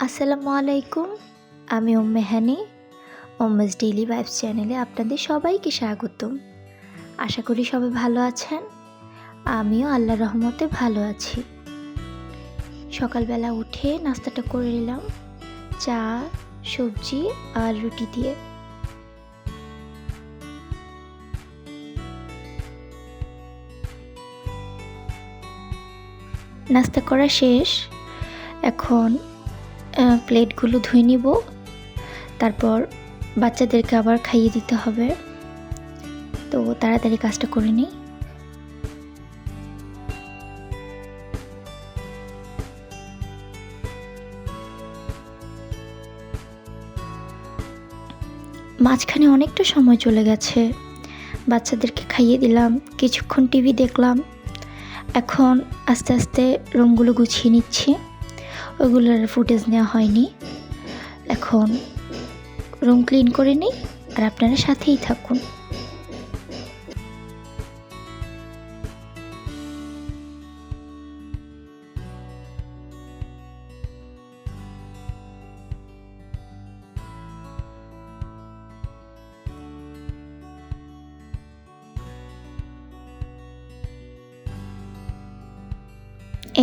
আসসালামু আলাইকুম। আমি মেহানি। উম্মেস ডেইলি ভাইবস চ্যানেলে আপনাদের সবাইকে স্বাগতম। আশা করি সবাই ভালো আছেন। আমিও আল্লাহর রহমতে ভালো আছি। সকালবেলা উঠে নাস্তাটা করে নিলাম চা, সবজি আর রুটি দিয়ে। নাস্তা করা শেষ। এখন প্লেটগুলো ধুয়ে নিব, তারপর বাচ্চাদেরকে আবার খাইয়ে দিতে হবে, তো তাড়াতাড়ি কাজটা করে নিই। মাঝখানে অনেকটা সময় চলে গেছে, বাচ্চাদেরকে খাইয়ে দিলাম, কিছুক্ষণ টিভি দেখলাম। এখন আস্তে আস্তে রুমগুলো গুছিয়ে নিচ্ছি, ওগুলোর ফুটেজ নেওয়া হয়নি। এখন রুম ক্লিন করে নিই আর আপনারা সাথেই থাকুন।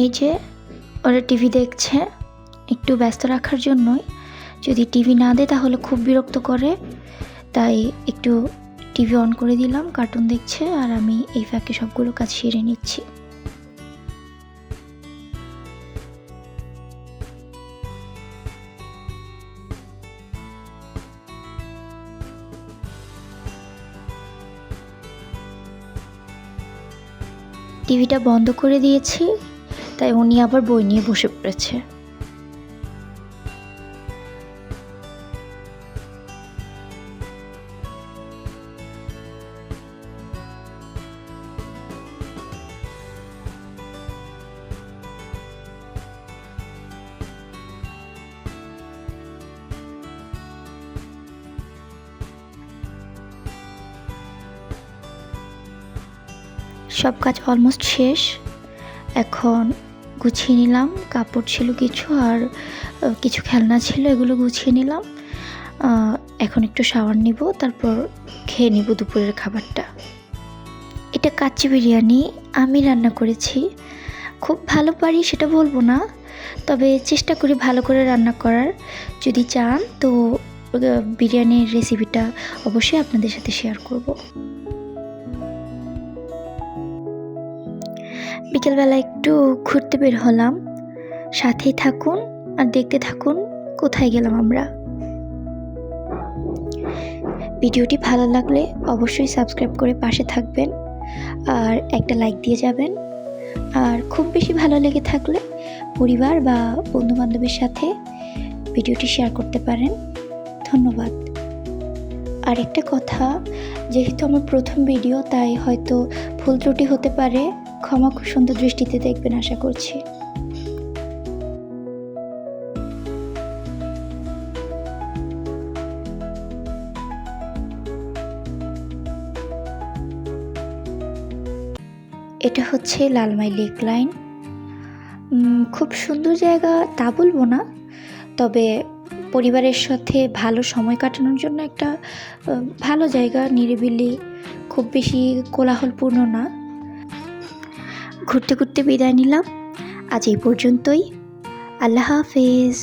এই যে ওরা টিভি দেখছে, একটু ব্যস্ত রাখার জন্যই। যদি টিভি না দেয় তাহলে খুব বিরক্ত করে, তাই একটু টিভি অন করে দিলাম, কার্টুন দেখছে আর আমি এই ফাঁকে সবগুলো কাজ সেরে নিচ্ছি। টিভিটা বন্ধ করে দিয়েছি, তাই উনি আবার বই নিয়ে বসে পড়েছে। সব কাজ অলমোস্ট শেষ। এখন গুছিয়ে নিলাম, কাপড় ছিল কিছু আর কিছু খেলনা ছিল, এগুলো গুছিয়ে নিলাম। এখন একটু শাওয়ার নিব, তারপর খেয়ে নিব দুপুরের খাবারটা। এটা কাচ্চি বিরিয়ানি আমি রান্না করেছি। খুব ভালো পারি সেটা বলবো না, তবে চেষ্টা করি ভালো করে রান্না করার। যদি চান তো বিরিয়ানির রেসিপিটা অবশ্যই আপনাদের সাথে শেয়ার করব। বিকেলবেলা একটু ঘুরতে বের হলাম, সাথেই থাকুন আর দেখতে থাকুন কোথায় গেলাম আমরা। ভিডিওটি ভালো লাগলে অবশ্যই সাবস্ক্রাইব করে পাশে থাকবেন আর একটা লাইক দিয়ে যাবেন। আর খুব বেশি ভালো লেগে থাকলে পরিবার বা বন্ধুবান্ধবের সাথে ভিডিওটি শেয়ার করতে পারেন। ধন্যবাদ। আর একটা কথা, যেহেতু আমার প্রথম ভিডিও তাই হয়তো ভুল ত্রুটি হতে পারে, ক্ষমা সুন্দর দৃষ্টিতে দেখবেন আশা করছি। এটা হচ্ছে লালমাই লেক লাইন। খুব সুন্দর জায়গা তা বলবো না, তবে পরিবারের সাথে ভালো সময় কাটানোর জন্য একটা ভালো জায়গা, নিরিবিলি, খুব বেশি কোলাহলপূর্ণ না। ঘুরতে ঘুরতে বিদায় নিলাম, আজ এই পর্যন্তই। আল্লাহ হাফেজ।